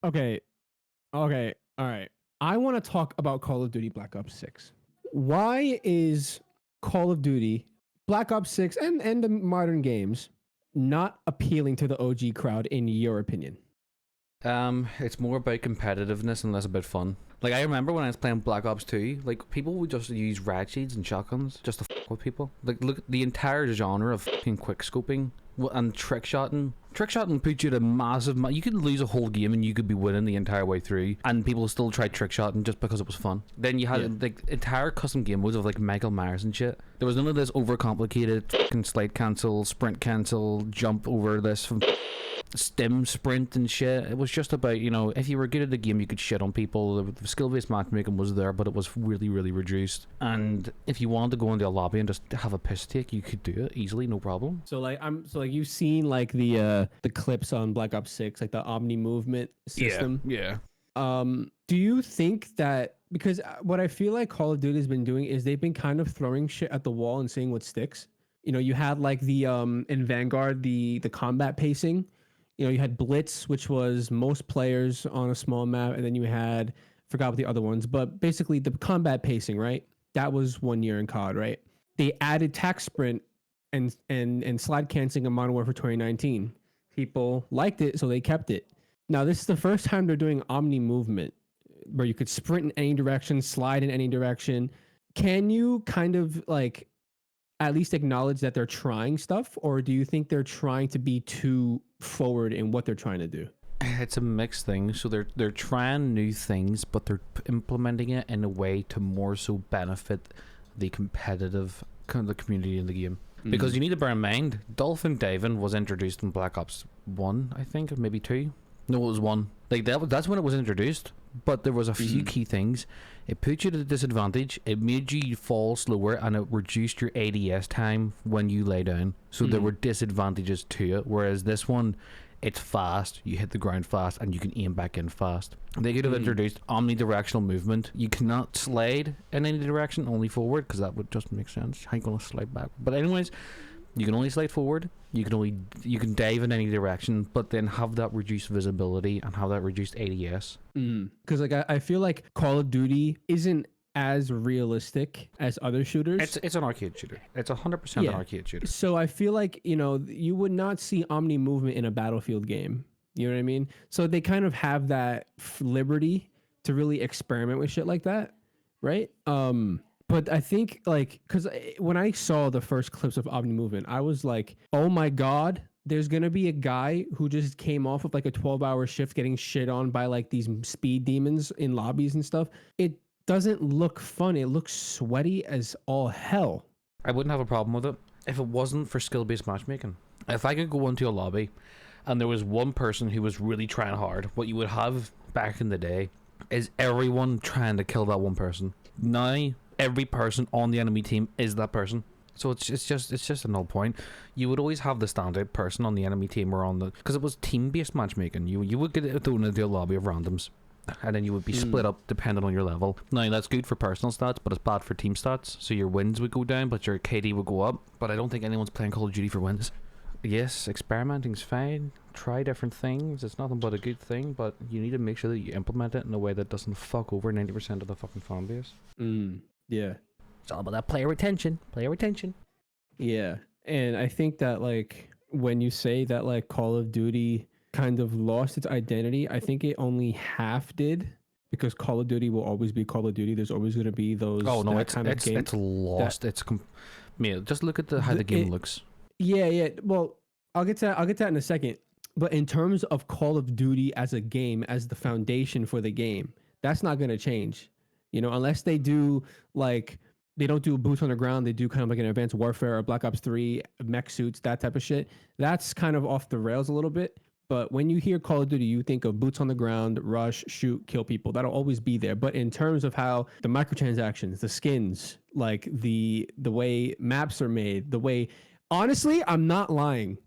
Okay. Okay. All right. I want to talk about Call of Duty Black Ops 6. Why is Call of Duty Black Ops 6 and the modern games not appealing to the OG crowd in your opinion? It's more about competitiveness and less about fun. Like, I remember when I was playing Black Ops 2, like, people would just use rad sheets and shotguns just to f with people. Like, look, the entire genre of fucking quick scoping and trick shotting. Trick shotting puts you at a massive... you could lose a whole game and you could be winning the entire way through, and people still try trick shotting just because it was fun. Then you had, like, entire custom game modes of, like, Michael Myers and shit. There was none of this overcomplicated fucking slide cancel, sprint cancel, jump over this from... stim sprint and shit. It was just about, you know, if you were good at the game you could shit on people. The skill-based matchmaking was there, but it was really reduced, and if you wanted to go into a lobby and just have a piss take, you could do it easily, no problem. So like you've seen like the clips on Black Ops 6, like the Omni-movement system. Yeah. Do you think that, because what I feel like Call of Duty has been doing is they've been kind of throwing shit at the wall and seeing what sticks. You know, you had like the in Vanguard the combat pacing. You know, you had Blitz, which was most players on a small map, and then you had, forgot what the other ones, but basically the combat pacing, right? That was 1 year in COD, right? They added tac sprint and slide canceling in Modern Warfare 2019. People liked it, so they kept it. Now this is the first time they're doing Omni movement, where you could sprint in any direction, slide in any direction. Can you kind of like at least acknowledge that they're trying stuff, or do you think they're trying to be too forward in what they're trying to do? It's a mixed thing. So they're trying new things, but they're implementing it in a way to more so benefit the competitive kind of the community in the game. Because you need to bear in mind, Dolphin Diving was introduced in Black Ops 1, I think, or maybe 2. No, it was 1. Like that's when it was introduced. But there was a few key things. It put you at a disadvantage. It made you fall slower, and it reduced your ADS time when you lay down. So there were disadvantages to it. Whereas this one, it's fast. You hit the ground fast, and you can aim back in fast. They could have introduced omnidirectional movement. You cannot slide in any direction, only forward, because that would just make sense. How you gonna slide back? But anyways, you can only slide forward. You can dive in any direction, but then have that reduced visibility and have that reduced ADS. Because like I feel like Call of Duty isn't as realistic as other shooters. It's an arcade shooter. It's 100% an arcade shooter. So I feel like, you know, you would not see Omni movement in a Battlefield game. You know what I mean? So they kind of have that liberty to really experiment with shit like that, right? But I think, like, because when I saw the first clips of Omni Movement, I was like, oh my God, there's going to be a guy who just came off of like a 12-hour shift getting shit on by like these speed demons in lobbies and stuff. It doesn't look fun. It looks sweaty as all hell. I wouldn't have a problem with it if it wasn't for skill-based matchmaking. If I could go into a lobby and there was one person who was really trying hard, what you would have back in the day is everyone trying to kill that one person. Now every person on the enemy team is that person, so it's just a null point. You would always have the standout person on the enemy team or on the, because it was team-based matchmaking. You would get thrown into a lobby of randoms, and then you would be split up depending on your level. Now that's good for personal stats, but it's bad for team stats. So your wins would go down, but your KD would go up. But I don't think anyone's playing Call of Duty for wins. Yes, experimenting's fine. Try different things. It's nothing but a good thing, but you need to make sure that you implement it in a way that doesn't fuck over 90% of the fucking fan base. Yeah. It's all about that player retention. Player retention. Yeah. And I think that, like, when you say that, like, Call of Duty kind of lost its identity, I think it only half did, because Call of Duty will always be Call of Duty. There's always going to be those. Oh, no, it's lost. Just look at how the game looks. Yeah. Well, I'll get to that in a second. But in terms of Call of Duty as a game, as the foundation for the game, that's not going to change. You know, unless they do, like, they don't do boots on the ground, they do kind of like an Advanced Warfare or Black Ops 3, mech suits, that type of shit. That's kind of off the rails a little bit. But when you hear Call of Duty, you think of boots on the ground, rush, shoot, kill people. That'll always be there. But in terms of how the microtransactions, the skins, like the way maps are made, the way... Honestly, I'm not lying.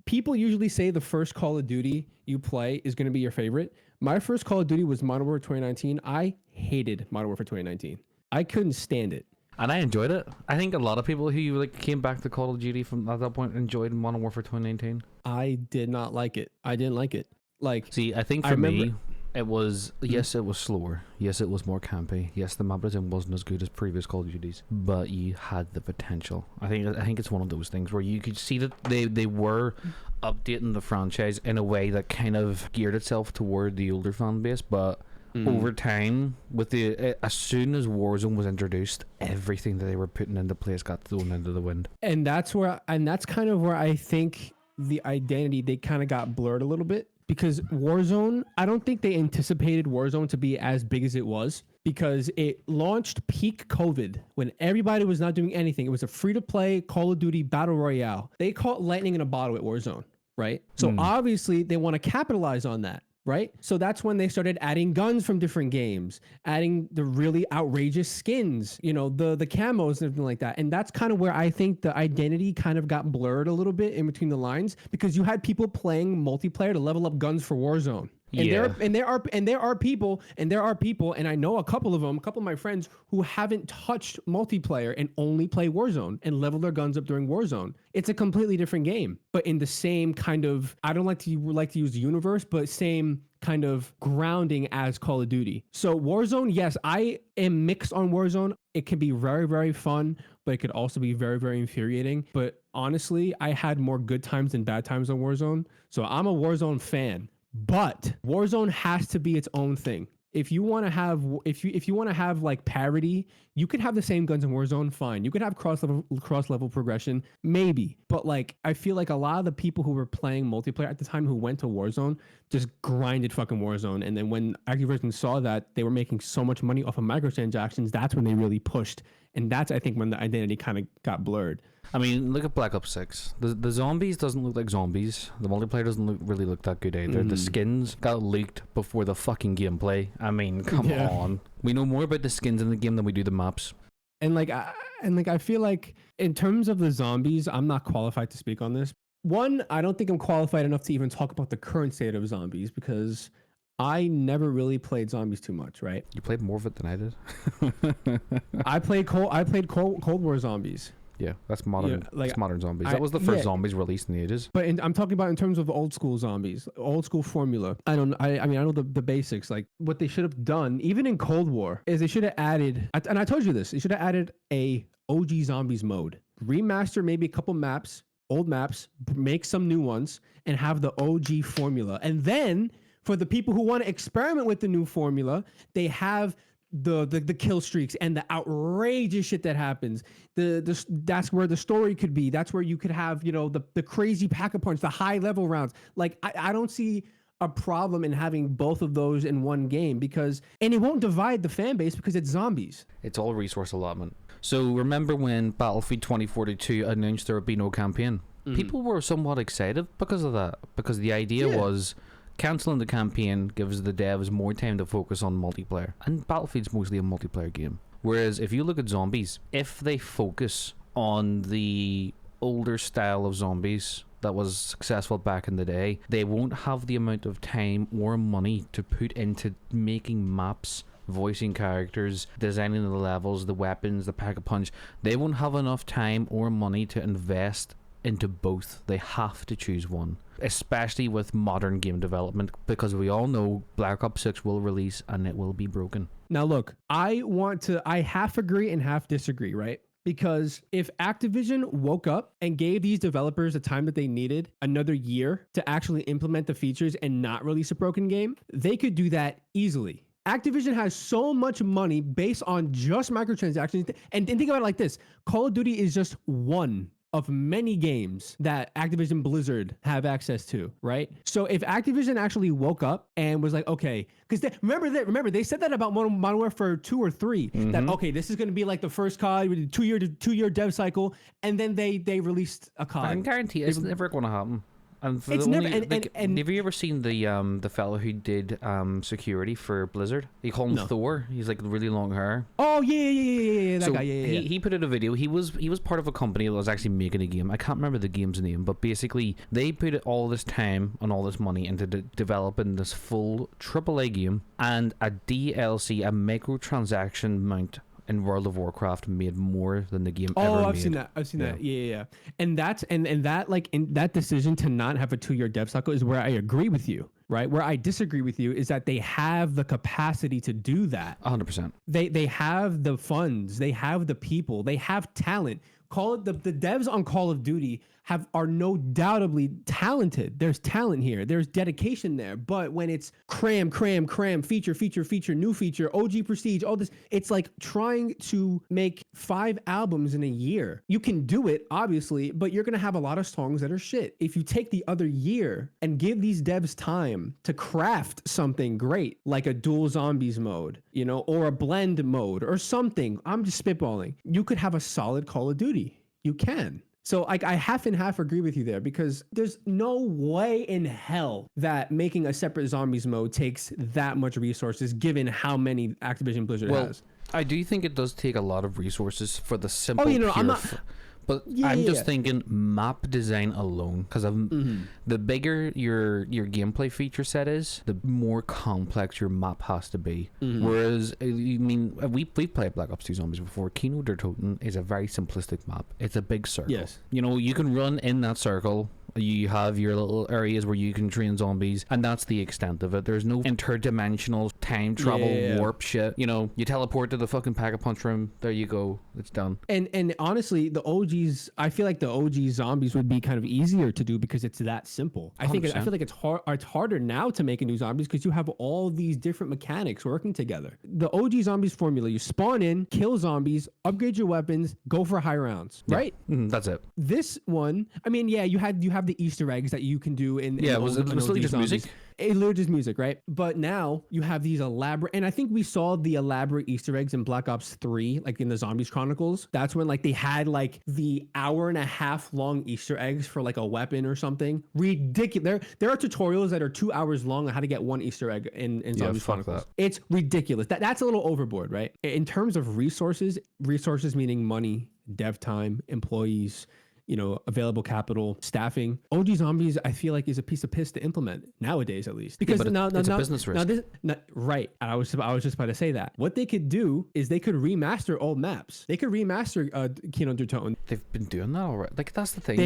People usually say the first Call of Duty you play is going to be your favorite. My first Call of Duty was Modern Warfare 2019. I hated Modern Warfare 2019. I couldn't stand it. And I enjoyed it. I think a lot of people who like came back to Call of Duty from at that point enjoyed Modern Warfare 2019. I did not like it. I didn't like it. Like, see, I think for me, It was, yes, it was slower. Yes, it was more campy. Yes, the map design wasn't as good as previous Call of Duties, but you had the potential. I think it's one of those things where you could see that they were updating the franchise in a way that kind of geared itself toward the older fan base, but over time, with as soon as Warzone was introduced, everything that they were putting into place got thrown into the wind. And that's kind of where I think the identity, they kind of got blurred a little bit. Because Warzone, I don't think they anticipated Warzone to be as big as it was, because it launched peak COVID when everybody was not doing anything. It was a free-to-play Call of Duty Battle Royale. They caught lightning in a bottle at Warzone, right? So obviously they want to capitalize on that. Right? So that's when they started adding guns from different games, adding the really outrageous skins, the camos and everything like that. And that's kind of where I think the identity kind of got blurred a little bit in between the lines, because you had people playing multiplayer to level up guns for Warzone. And there are people, and I know a couple of my friends who haven't touched multiplayer and only play Warzone and level their guns up during Warzone. It's a completely different game, but in the same kind of, I don't like to use universe, but same kind of grounding as Call of Duty. So Warzone, yes, I am mixed on Warzone. It can be very, very fun, but it could also be very, very infuriating. But honestly, I had more good times than bad times on Warzone. So I'm a Warzone fan. But Warzone has to be its own thing. If you want to have like parity, you could have the same guns in Warzone, fine. You could have cross level progression, maybe. But like, I feel like a lot of the people who were playing multiplayer at the time who went to Warzone just grinded fucking Warzone. And then when Activision saw that they were making so much money off of microtransactions, that's when they really pushed. And that's, I think, when the identity kind of got blurred. I mean, look at Black Ops 6. The zombies doesn't look like zombies. The multiplayer doesn't really look that good either. The skins got leaked before the fucking gameplay. I mean, come on. We know more about the skins in the game than we do the maps. And I feel like in terms of the zombies, I'm not qualified to speak on this. One, I don't think I'm qualified enough to even talk about the current state of zombies, because I never really played zombies too much, right? You played more of it than I did. I played Cold War zombies. Yeah, that's modern. That's modern zombies. That was the first zombies released in the ages. But I'm talking about in terms of old school zombies, old school formula. I know the basics. Like, what they should have done, even in Cold War, is they should have added. And I told you this. They should have added a OG zombies mode. Remaster maybe a couple maps, old maps, make some new ones, and have the OG formula. And then for the people who want to experiment with the new formula, they have the kill streaks and the outrageous shit that happens. That's where the story could be. That's where you could have, the crazy pack-a-punch, the high level rounds. Like, I don't see a problem in having both of those in one game, and it won't divide the fan base because it's zombies. It's all resource allotment. So remember when Battlefield 2042 announced there would be no campaign? People were somewhat excited because of that, because the idea was cancelling the campaign gives the devs more time to focus on multiplayer, and Battlefield's mostly a multiplayer game. Whereas if you look at zombies, if they focus on the older style of zombies that was successful back in the day, they won't have the amount of time or money to put into making maps, voicing characters, designing the levels, the weapons, the pack-a-punch. They won't have enough time or money to invest into both. They have to choose one, especially with modern game development, because we all know Black Ops 6 will release and it will be broken. Now look, I half agree and half disagree, right? Because if Activision woke up and gave these developers the time that they needed, another year, to actually implement the features and not release a broken game, they could do that easily. Activision has so much money based on just microtransactions. And think about it like this. Call of Duty is just one of many games that Activision Blizzard have access to, right? So if Activision actually woke up and was like, okay, because remember they said that about Modern Warfare 2 or 3, that okay, this is going to be like the first COD with a two-year dev cycle, and then they released a COD. I can guarantee it's never going to happen. And it's never. And have you ever seen the fellow who did security for Blizzard? You call him Thor. He's like really long hair. Oh yeah, that guy. Yeah. He put out a video. He was part of a company that was actually making a game. I can't remember the game's name, but basically they put all this time and all this money into developing this full AAA game, and a DLC, a microtransaction mount in World of Warcraft made more than the game ever made. Oh, I've seen that. Yeah. And that decision to not have a 2-year dev cycle is where I agree with you, right? Where I disagree with you is that they have the capacity to do that. 100%. They have the funds, they have the people, they have talent. Call it the devs on Call of Duty are no doubtably talented. There's talent here. There's dedication there. But when it's cram, feature, new feature, OG prestige, all this, it's like trying to make 5 albums in a year. You can do it, obviously, but you're going to have a lot of songs that are shit. If you take the other year and give these devs time to craft something great, like a dual zombies mode, you know, or a blend mode or something, I'm just spitballing. You could have a solid Call of Duty. You can. So I half and half agree with you there, because there's no way in hell that making a separate zombies mode takes that much resources, given how many Activision Blizzard has. I do think it does take a lot of resources for the simple. I'm not. But I'm just thinking map design alone, because the bigger your gameplay feature set is, the more complex your map has to be. Whereas, I mean, we've played Black Ops 2 Zombies before. Kino der Toten is a very simplistic map. It's a big circle. Yes. You know, you can run in that circle. You have your little areas where you can train zombies, and that's the extent of it. There's no interdimensional time travel warp shit. You know, you teleport to the fucking Pack-a-Punch room. There you go. It's done. And honestly, the OGs, I feel like the OG zombies would be kind of easier to do because it's that simple. I feel like it's hard. It's harder now to make a new zombies because you have all these different mechanics working together. The OG zombies formula: you spawn in, kill zombies, upgrade your weapons, go for high rounds. Right? That's it. This one, I mean, yeah, you have the Easter eggs that you can do in was it literally just music? It literally just music, right? But now you have these elaborate, and I think we saw the elaborate Easter eggs in Black Ops 3, like in the Zombies Chronicles. That's when like they had like the 1.5 hour long Easter eggs for like a weapon or something. Ridiculous. There are tutorials that are 2 hours long on how to get one Easter egg in Zombies Chronicles. It's ridiculous. That's a little overboard, right? In terms of resources meaning money, dev time, employees, you know, available capital, staffing. OG Zombies, I feel like, is a piece of piss to implement nowadays, at least, because it's a business risk. Right. And I was just about to say that. What they could do is they could remaster old maps. They could remaster Kino der Toten. They've been doing that already. Like, that's the thing.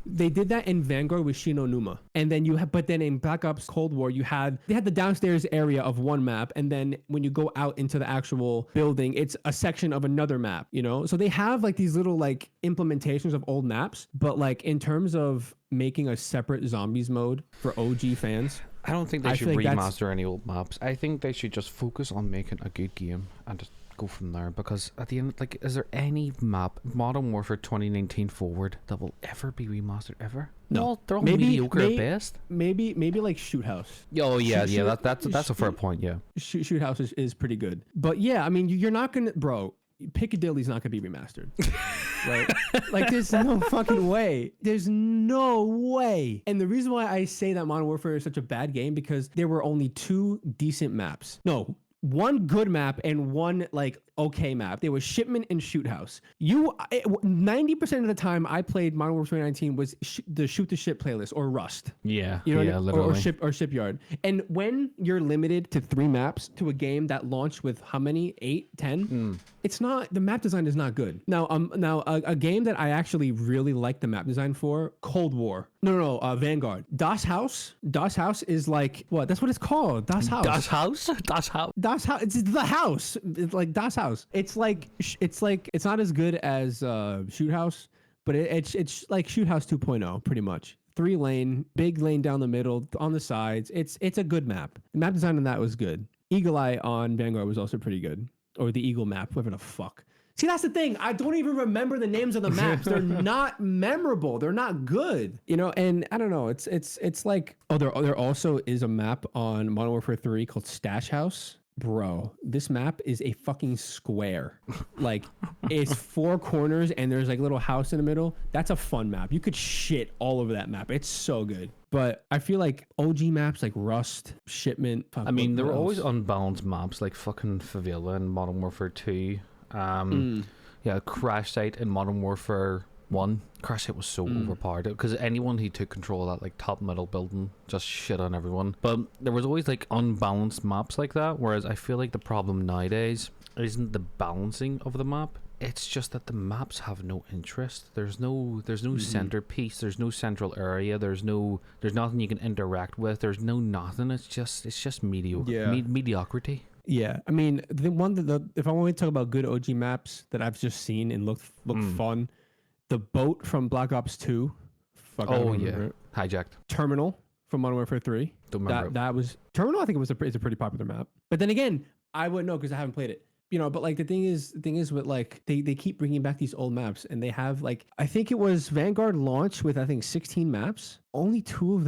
They did that in Vanguard with Shino Numa, and then but then in Black Ops Cold War, they had the downstairs area of one map, and then when you go out into the actual building, it's a section of another map. You know, so they have like these little like implementations of old maps. But like in terms of making a separate zombies mode for OG fans, I don't think they should remaster any old maps. I think they should just focus on making a good game and just go from there. Because at the end, like, is there any map, Modern Warfare 2019 forward, that will ever be remastered ever? No, they're all mediocre at best. Maybe like Shoot House. Oh yeah, that's a fair point. Yeah, Shoot House is pretty good. But yeah, I mean, you're not gonna, bro. Piccadilly's not gonna be remastered, right? Like, there's no fucking way. There's no way. And the reason why I say that Modern Warfare is such a bad game, because there were only 2 decent maps. No, 1 good map and 1 like okay map. There was Shipment and Shoot House. 90% of the time I played Modern Warfare 2019 was the Shoot the Ship playlist or Rust. Yeah, you know yeah, literally. Or Shipyard. And when you're limited to 3 maps to a game that launched with how many? 8, 10? It's not, the map design is not good. Now, a game that I actually really like the map design for, Cold War. No, Vanguard. Das Haus is like, what? That's what it's called. Das Haus. Das Haus? Das Haus. Das Haus. It's the house. It's like Das Haus. It's like it's not as good as Shoot House, but it's like Shoot House 2.0 pretty much. 3 lane, big lane down the middle, on the sides. It's a good map. The map design on that was good. Eagle Eye on Vanguard was also pretty good, or the Eagle map, whatever the fuck. See, that's the thing. I don't even remember the names of the maps. They're not memorable. They're not good. You know, and I don't know. It's like, oh, there also is a map on Modern Warfare 3 called Stash House. Bro, this map is a fucking square. Like, it's 4 corners and there's like a little house in the middle. That's a fun map. You could shit all over that map. It's so good. But I feel like OG maps like Rust, Shipment. I mean, there were always unbalanced maps like fucking Favela in Modern Warfare 2. Yeah, Crash Site in Modern Warfare 1. Crash Site was so overpowered, because anyone who took control of that like top middle building just shit on everyone. But there was always like unbalanced maps like that, whereas I feel like the problem nowadays isn't the balancing of the map, It's just that the maps have no interest. There's no centerpiece. There's no central area. There's nothing you can interact with. There's nothing. It's just mediocre. Mediocrity. Yeah, I mean, the one if I want to talk about good OG maps that I've just seen and looked fun, the boat from Black Ops 2. Fuck, I don't remember it. Hijacked. Terminal from Modern Warfare 3. Don't remember. That was Terminal. I think is a pretty popular map. But then again, I wouldn't know because I haven't played it. You know, but like the thing is with like they keep bringing back these old maps, and they have like, I think it was Vanguard launched with I think 16 maps. Only two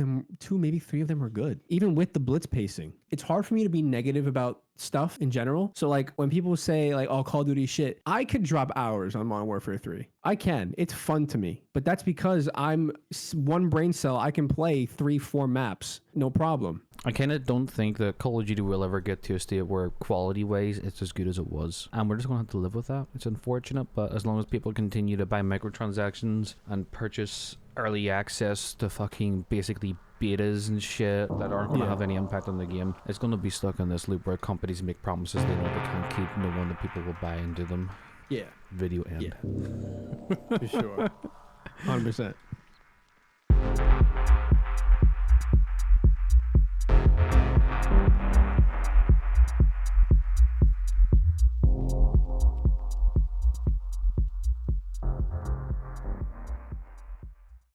maybe three of them are good. Even with the blitz pacing, it's hard for me to be negative about stuff in general. So like when people say like, oh, Call of Duty shit, I could drop hours on Modern Warfare 3. I can. It's fun to me, but that's because I'm one brain cell. I can play 3-4 maps, no problem. I kind of don't think that Call of Duty will ever get to a state where quality-wise it's as good as it was. And we're just going to have to live with that. It's unfortunate, but as long as people continue to buy microtransactions and purchase early access to fucking basically betas and shit that aren't going to have any impact on the game, it's going to be stuck in this loop where companies make promises they know they can't keep, knowing that people will buy and do them. Yeah. Video end. Yeah. For sure. 100%.